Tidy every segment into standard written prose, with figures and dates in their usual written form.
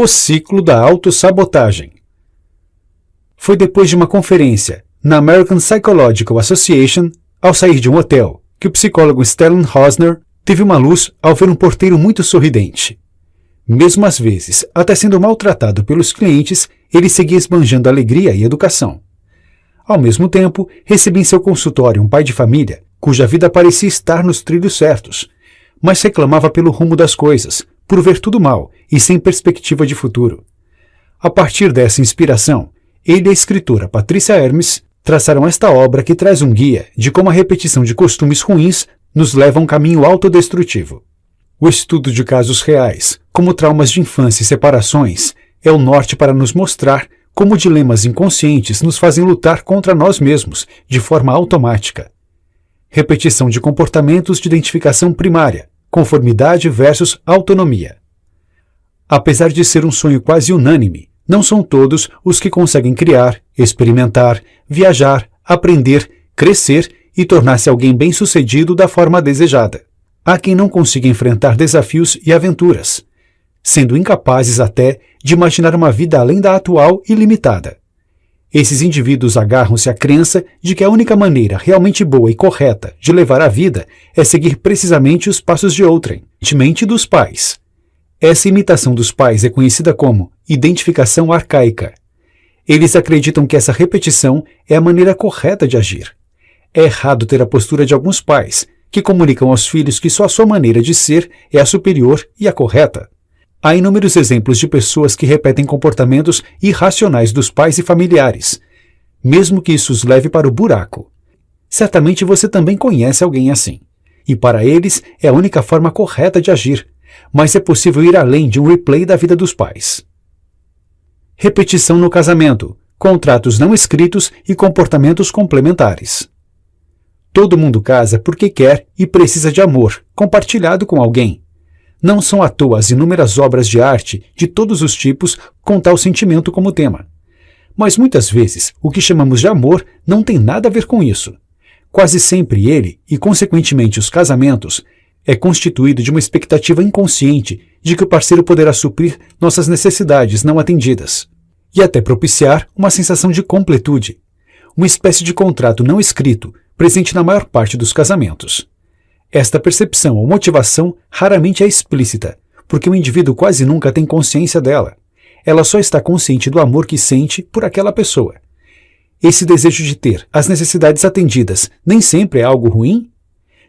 O ciclo da autossabotagem. Foi depois de uma conferência na American Psychological Association, ao sair de um hotel, que o psicólogo Stellan Hosner teve uma luz ao ver um porteiro muito sorridente. Mesmo às vezes, até sendo maltratado pelos clientes, ele seguia esbanjando alegria e educação. Ao mesmo tempo, recebi em seu consultório um pai de família cuja vida parecia estar nos trilhos certos, mas reclamava pelo rumo das coisas, por ver tudo mal e sem perspectiva de futuro. A partir dessa inspiração, ele e a escritora Patrícia Hermes traçaram esta obra que traz um guia de como a repetição de costumes ruins nos leva a um caminho autodestrutivo. O estudo de casos reais, como traumas de infância e separações, é o norte para nos mostrar como dilemas inconscientes nos fazem lutar contra nós mesmos de forma automática. Repetição de comportamentos de identificação primária, conformidade versus autonomia. Apesar de ser um sonho quase unânime, não são todos os que conseguem criar, experimentar, viajar, aprender, crescer e tornar-se alguém bem-sucedido da forma desejada. Há quem não consiga enfrentar desafios e aventuras, sendo incapazes até de imaginar uma vida além da atual e limitada. Esses indivíduos agarram-se à crença de que a única maneira realmente boa e correta de levar a vida é seguir precisamente os passos de outrem, mente dos pais. Essa imitação dos pais é conhecida como identificação arcaica. Eles acreditam que essa repetição é a maneira correta de agir. É errado ter a postura de alguns pais, que comunicam aos filhos que só a sua maneira de ser é a superior e a correta. Há inúmeros exemplos de pessoas que repetem comportamentos irracionais dos pais e familiares, mesmo que isso os leve para o buraco. Certamente você também conhece alguém assim. E para eles é a única forma correta de agir, mas é possível ir além de um replay da vida dos pais. Repetição no casamento, contratos não escritos e comportamentos complementares. Todo mundo casa porque quer e precisa de amor, compartilhado com alguém. Não são à toa as inúmeras obras de arte de todos os tipos com tal sentimento como tema. Mas muitas vezes o que chamamos de amor não tem nada a ver com isso. Quase sempre ele, e consequentemente os casamentos, é constituído de uma expectativa inconsciente de que o parceiro poderá suprir nossas necessidades não atendidas, e até propiciar uma sensação de completude, uma espécie de contrato não escrito, presente na maior parte dos casamentos. Esta percepção ou motivação raramente é explícita, porque o indivíduo quase nunca tem consciência dela. Ela só está consciente do amor que sente por aquela pessoa. Esse desejo de ter as necessidades atendidas nem sempre é algo ruim?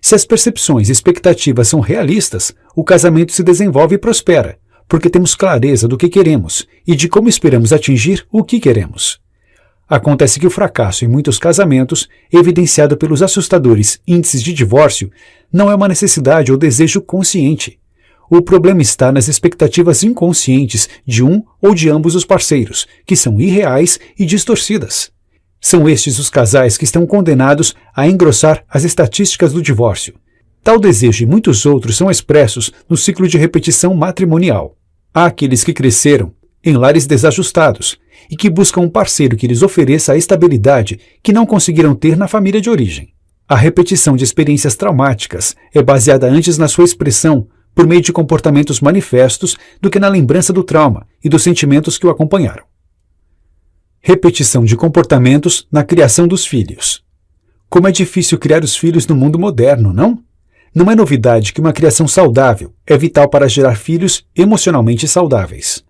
Se as percepções e expectativas são realistas, o casamento se desenvolve e prospera, porque temos clareza do que queremos e de como esperamos atingir o que queremos. Acontece que o fracasso em muitos casamentos, evidenciado pelos assustadores índices de divórcio, não é uma necessidade ou desejo consciente. O problema está nas expectativas inconscientes de um ou de ambos os parceiros, que são irreais e distorcidas. São estes os casais que estão condenados a engrossar as estatísticas do divórcio. Tal desejo e muitos outros são expressos no ciclo de repetição matrimonial. Há aqueles que cresceram em lares desajustados e que buscam um parceiro que lhes ofereça a estabilidade que não conseguiram ter na família de origem. A repetição de experiências traumáticas é baseada antes na sua expressão por meio de comportamentos manifestos do que na lembrança do trauma e dos sentimentos que o acompanharam. Repetição de comportamentos na criação dos filhos. Como é difícil criar os filhos no mundo moderno, não? Não é novidade que uma criação saudável é vital para gerar filhos emocionalmente saudáveis.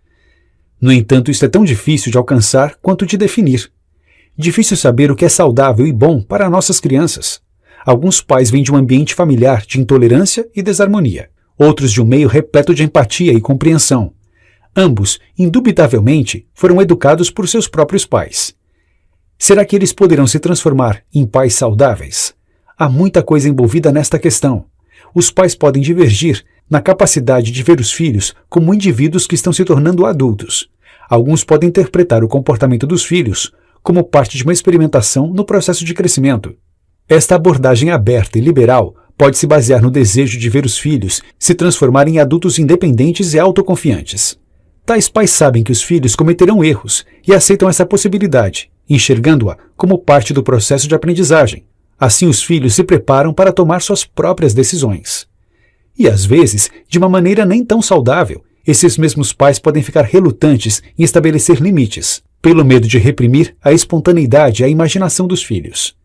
No entanto, isso é tão difícil de alcançar quanto de definir. Difícil saber o que é saudável e bom para nossas crianças. Alguns pais vêm de um ambiente familiar de intolerância e desarmonia, outros de um meio repleto de empatia e compreensão. Ambos, indubitavelmente, foram educados por seus próprios pais. Será que eles poderão se transformar em pais saudáveis? Há muita coisa envolvida nesta questão. Os pais podem divergir na capacidade de ver os filhos como indivíduos que estão se tornando adultos. Alguns podem interpretar o comportamento dos filhos como parte de uma experimentação no processo de crescimento. Esta abordagem aberta e liberal pode se basear no desejo de ver os filhos se transformarem em adultos independentes e autoconfiantes. Tais pais sabem que os filhos cometerão erros e aceitam essa possibilidade, enxergando-a como parte do processo de aprendizagem. Assim, os filhos se preparam para tomar suas próprias decisões. E, às vezes, de uma maneira nem tão saudável, esses mesmos pais podem ficar relutantes em estabelecer limites, pelo medo de reprimir a espontaneidade e a imaginação dos filhos.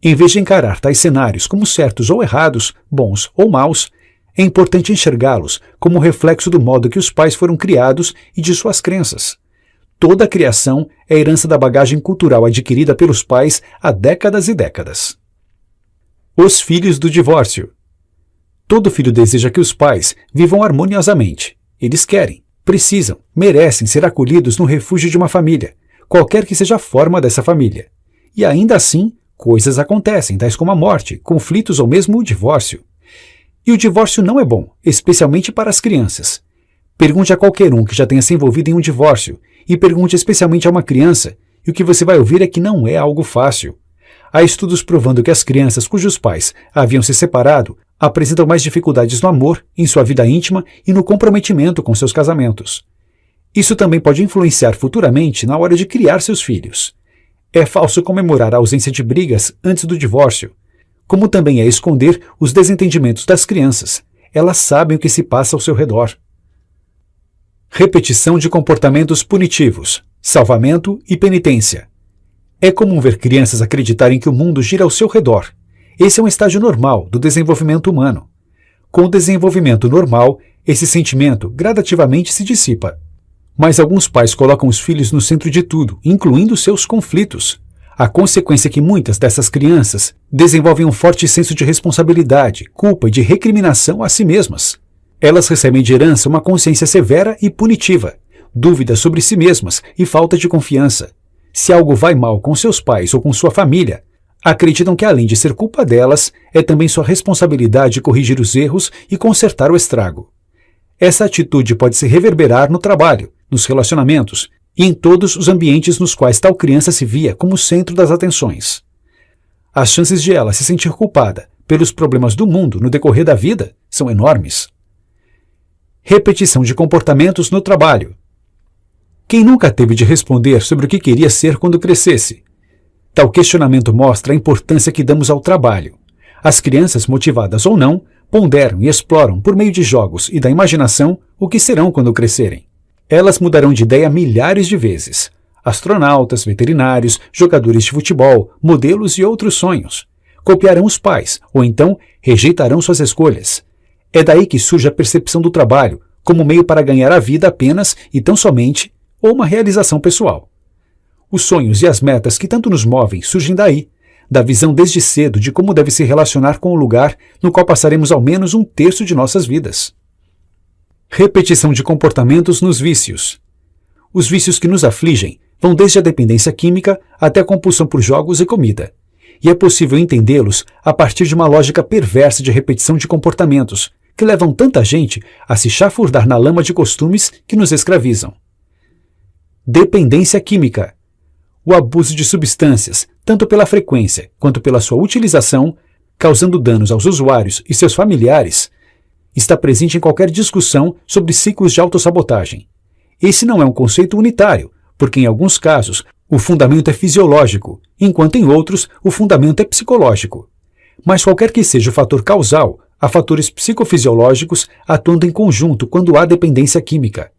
Em vez de encarar tais cenários como certos ou errados, bons ou maus, é importante enxergá-los como reflexo do modo que os pais foram criados e de suas crenças. Toda a criação é herança da bagagem cultural adquirida pelos pais há décadas e décadas. Os filhos do divórcio. Todo filho deseja que os pais vivam harmoniosamente. Eles querem, precisam, merecem ser acolhidos no refúgio de uma família, qualquer que seja a forma dessa família. E ainda assim, coisas acontecem, tais como a morte, conflitos ou mesmo o divórcio. E o divórcio não é bom, especialmente para as crianças. Pergunte a qualquer um que já tenha se envolvido em um divórcio, e pergunte especialmente a uma criança, e o que você vai ouvir é que não é algo fácil. Há estudos provando que as crianças cujos pais haviam se separado apresentam mais dificuldades no amor, em sua vida íntima e no comprometimento com seus casamentos. Isso também pode influenciar futuramente na hora de criar seus filhos. É falso comemorar a ausência de brigas antes do divórcio, como também é esconder os desentendimentos das crianças. Elas sabem o que se passa ao seu redor. Repetição de comportamentos punitivos, salvamento e penitência. É comum ver crianças acreditarem que o mundo gira ao seu redor. Esse é um estágio normal do desenvolvimento humano. Com o desenvolvimento normal, esse sentimento gradativamente se dissipa. Mas alguns pais colocam os filhos no centro de tudo, incluindo seus conflitos. A consequência é que muitas dessas crianças desenvolvem um forte senso de responsabilidade, culpa e de recriminação a si mesmas. Elas recebem de herança uma consciência severa e punitiva, dúvidas sobre si mesmas e falta de confiança. Se algo vai mal com seus pais ou com sua família, acreditam que além de ser culpa delas, é também sua responsabilidade corrigir os erros e consertar o estrago. Essa atitude pode se reverberar no trabalho, nos relacionamentos e em todos os ambientes nos quais tal criança se via como o centro das atenções. As chances de ela se sentir culpada pelos problemas do mundo no decorrer da vida são enormes. Repetição de comportamentos no trabalho. Quem nunca teve de responder sobre o que queria ser quando crescesse? Tal questionamento mostra a importância que damos ao trabalho. As crianças, motivadas ou não, ponderam e exploram por meio de jogos e da imaginação o que serão quando crescerem. Elas mudarão de ideia milhares de vezes. Astronautas, veterinários, jogadores de futebol, modelos e outros sonhos. Copiarão os pais, ou então rejeitarão suas escolhas. É daí que surge a percepção do trabalho como meio para ganhar a vida apenas e tão somente, ou uma realização pessoal. Os sonhos e as metas que tanto nos movem surgem daí, da visão desde cedo de como deve se relacionar com o lugar no qual passaremos ao menos um terço de nossas vidas. Repetição de comportamentos nos vícios. Os vícios que nos afligem vão desde a dependência química até a compulsão por jogos e comida. E é possível entendê-los a partir de uma lógica perversa de repetição de comportamentos, que levam tanta gente a se chafurdar na lama de costumes que nos escravizam. Dependência química. O abuso de substâncias, tanto pela frequência quanto pela sua utilização, causando danos aos usuários e seus familiares, está presente em qualquer discussão sobre ciclos de autossabotagem. Esse não é um conceito unitário, porque em alguns casos o fundamento é fisiológico, enquanto em outros o fundamento é psicológico. Mas qualquer que seja o fator causal, há fatores psicofisiológicos atuando em conjunto quando há dependência química.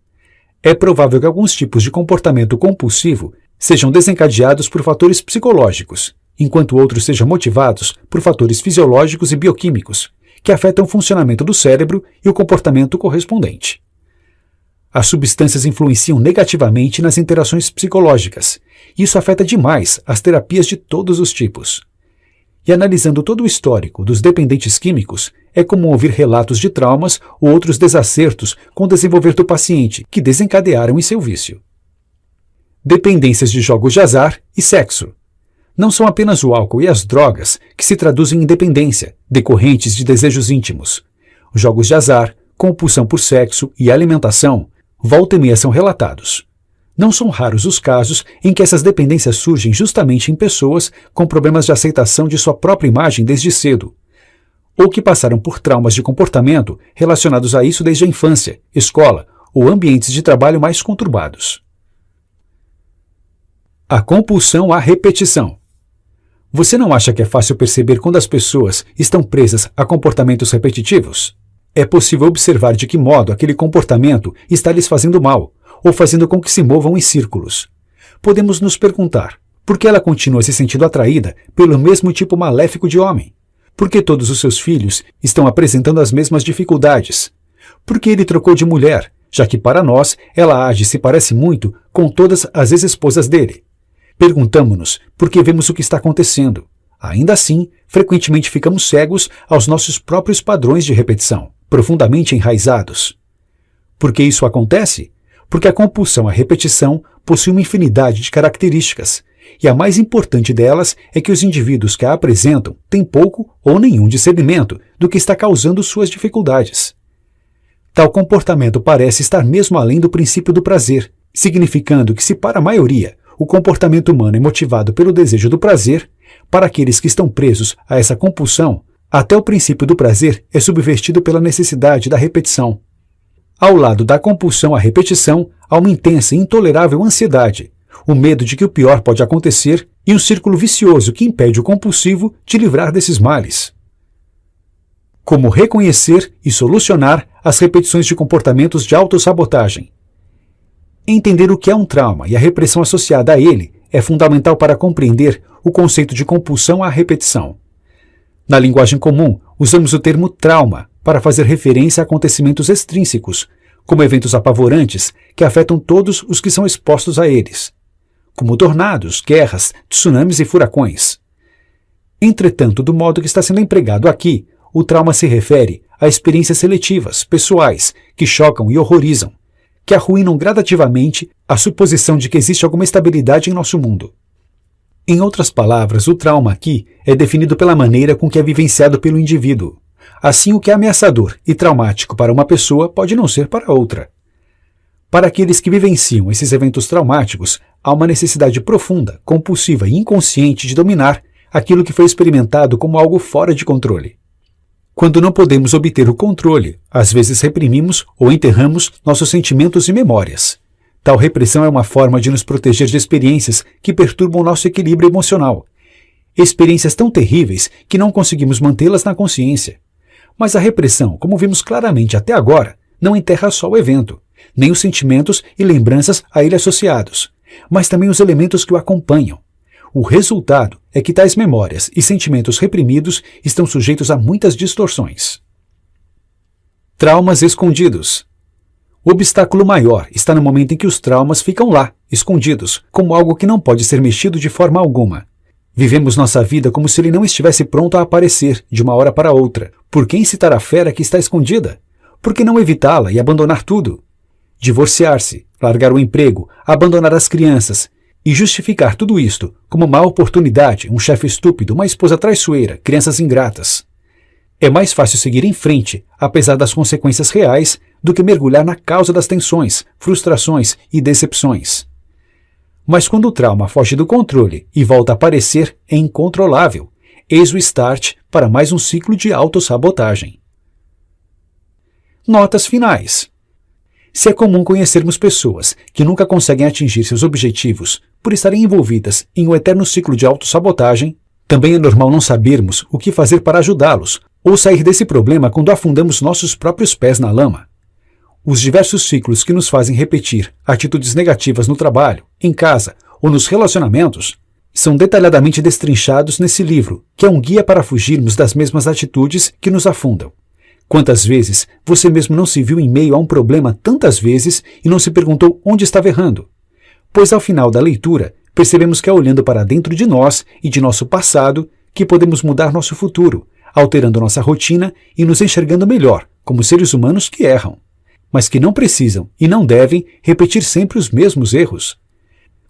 É provável que alguns tipos de comportamento compulsivo sejam desencadeados por fatores psicológicos, enquanto outros sejam motivados por fatores fisiológicos e bioquímicos, que afetam o funcionamento do cérebro e o comportamento correspondente. As substâncias influenciam negativamente nas interações psicológicas, e isso afeta demais as terapias de todos os tipos. E analisando todo o histórico dos dependentes químicos, é comum ouvir relatos de traumas ou outros desacertos com o desenvolver do paciente que desencadearam em seu vício. Dependências de jogos de azar e sexo. Não são apenas o álcool e as drogas que se traduzem em dependência, decorrentes de desejos íntimos. Os jogos de azar, compulsão por sexo e alimentação, volta e meia são relatados. Não são raros os casos em que essas dependências surgem justamente em pessoas com problemas de aceitação de sua própria imagem desde cedo, ou que passaram por traumas de comportamento relacionados a isso desde a infância, escola ou ambientes de trabalho mais conturbados. A compulsão à repetição. Você não acha que é fácil perceber quando as pessoas estão presas a comportamentos repetitivos? É possível observar de que modo aquele comportamento está lhes fazendo mal, ou fazendo com que se movam em círculos. Podemos nos perguntar, por que ela continua se sentindo atraída pelo mesmo tipo maléfico de homem? Por que todos os seus filhos estão apresentando as mesmas dificuldades? Por que ele trocou de mulher, já que para nós ela age e se parece muito com todas as ex-esposas dele? Perguntamo-nos por que vemos o que está acontecendo. Ainda assim, frequentemente ficamos cegos aos nossos próprios padrões de repetição, profundamente enraizados. Por que isso acontece? Porque a compulsão à repetição possui uma infinidade de características, e a mais importante delas é que os indivíduos que a apresentam têm pouco ou nenhum discernimento do que está causando suas dificuldades. Tal comportamento parece estar mesmo além do princípio do prazer, significando que se para a maioria o comportamento humano é motivado pelo desejo do prazer, para aqueles que estão presos a essa compulsão, até o princípio do prazer é subvertido pela necessidade da repetição. Ao lado da compulsão à repetição, há uma intensa e intolerável ansiedade, o medo de que o pior pode acontecer e um círculo vicioso que impede o compulsivo de livrar desses males. Como reconhecer e solucionar as repetições de comportamentos de autossabotagem? Entender o que é um trauma e a repressão associada a ele é fundamental para compreender o conceito de compulsão à repetição. Na linguagem comum, usamos o termo trauma para fazer referência a acontecimentos extrínsecos, como eventos apavorantes que afetam todos os que são expostos a eles, como tornados, guerras, tsunamis e furacões. Entretanto, do modo que está sendo empregado aqui, o trauma se refere a experiências seletivas, pessoais, que chocam e horrorizam, que arruinam gradativamente a suposição de que existe alguma estabilidade em nosso mundo. Em outras palavras, o trauma aqui é definido pela maneira com que é vivenciado pelo indivíduo. Assim, o que é ameaçador e traumático para uma pessoa pode não ser para outra. Para aqueles que vivenciam esses eventos traumáticos, há uma necessidade profunda, compulsiva e inconsciente de dominar aquilo que foi experimentado como algo fora de controle. Quando não podemos obter o controle, às vezes reprimimos ou enterramos nossos sentimentos e memórias. Tal repressão é uma forma de nos proteger de experiências que perturbam nosso equilíbrio emocional. Experiências tão terríveis que não conseguimos mantê-las na consciência. Mas a repressão, como vimos claramente até agora, não enterra só o evento, nem os sentimentos e lembranças a ele associados, mas também os elementos que o acompanham. O resultado é que tais memórias e sentimentos reprimidos estão sujeitos a muitas distorções. Traumas escondidos. O obstáculo maior está no momento em que os traumas ficam lá, escondidos, como algo que não pode ser mexido de forma alguma. Vivemos nossa vida como se ele não estivesse pronto a aparecer, de uma hora para outra. Por que incitar a fera que está escondida? Por que não evitá-la e abandonar tudo? Divorciar-se, largar o emprego, abandonar as crianças e justificar tudo isto como uma oportunidade, um chefe estúpido, uma esposa traiçoeira, crianças ingratas. É mais fácil seguir em frente, apesar das consequências reais, do que mergulhar na causa das tensões, frustrações e decepções. Mas quando o trauma foge do controle e volta a aparecer, é incontrolável. Eis o start para mais um ciclo de autossabotagem. Notas finais. Se é comum conhecermos pessoas que nunca conseguem atingir seus objetivos por estarem envolvidas em um eterno ciclo de autossabotagem, também é normal não sabermos o que fazer para ajudá-los ou sair desse problema quando afundamos nossos próprios pés na lama. Os diversos ciclos que nos fazem repetir atitudes negativas no trabalho, em casa ou nos relacionamentos são detalhadamente destrinchados nesse livro, que é um guia para fugirmos das mesmas atitudes que nos afundam. Quantas vezes você mesmo não se viu em meio a um problema tantas vezes e não se perguntou onde estava errando? Pois ao final da leitura, percebemos que é olhando para dentro de nós e de nosso passado que podemos mudar nosso futuro, alterando nossa rotina e nos enxergando melhor como seres humanos que erram, mas que não precisam e não devem repetir sempre os mesmos erros.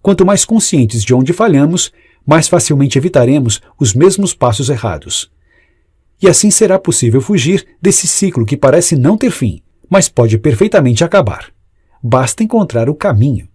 Quanto mais conscientes de onde falhamos, mais facilmente evitaremos os mesmos passos errados. E assim será possível fugir desse ciclo que parece não ter fim, mas pode perfeitamente acabar. Basta encontrar o caminho.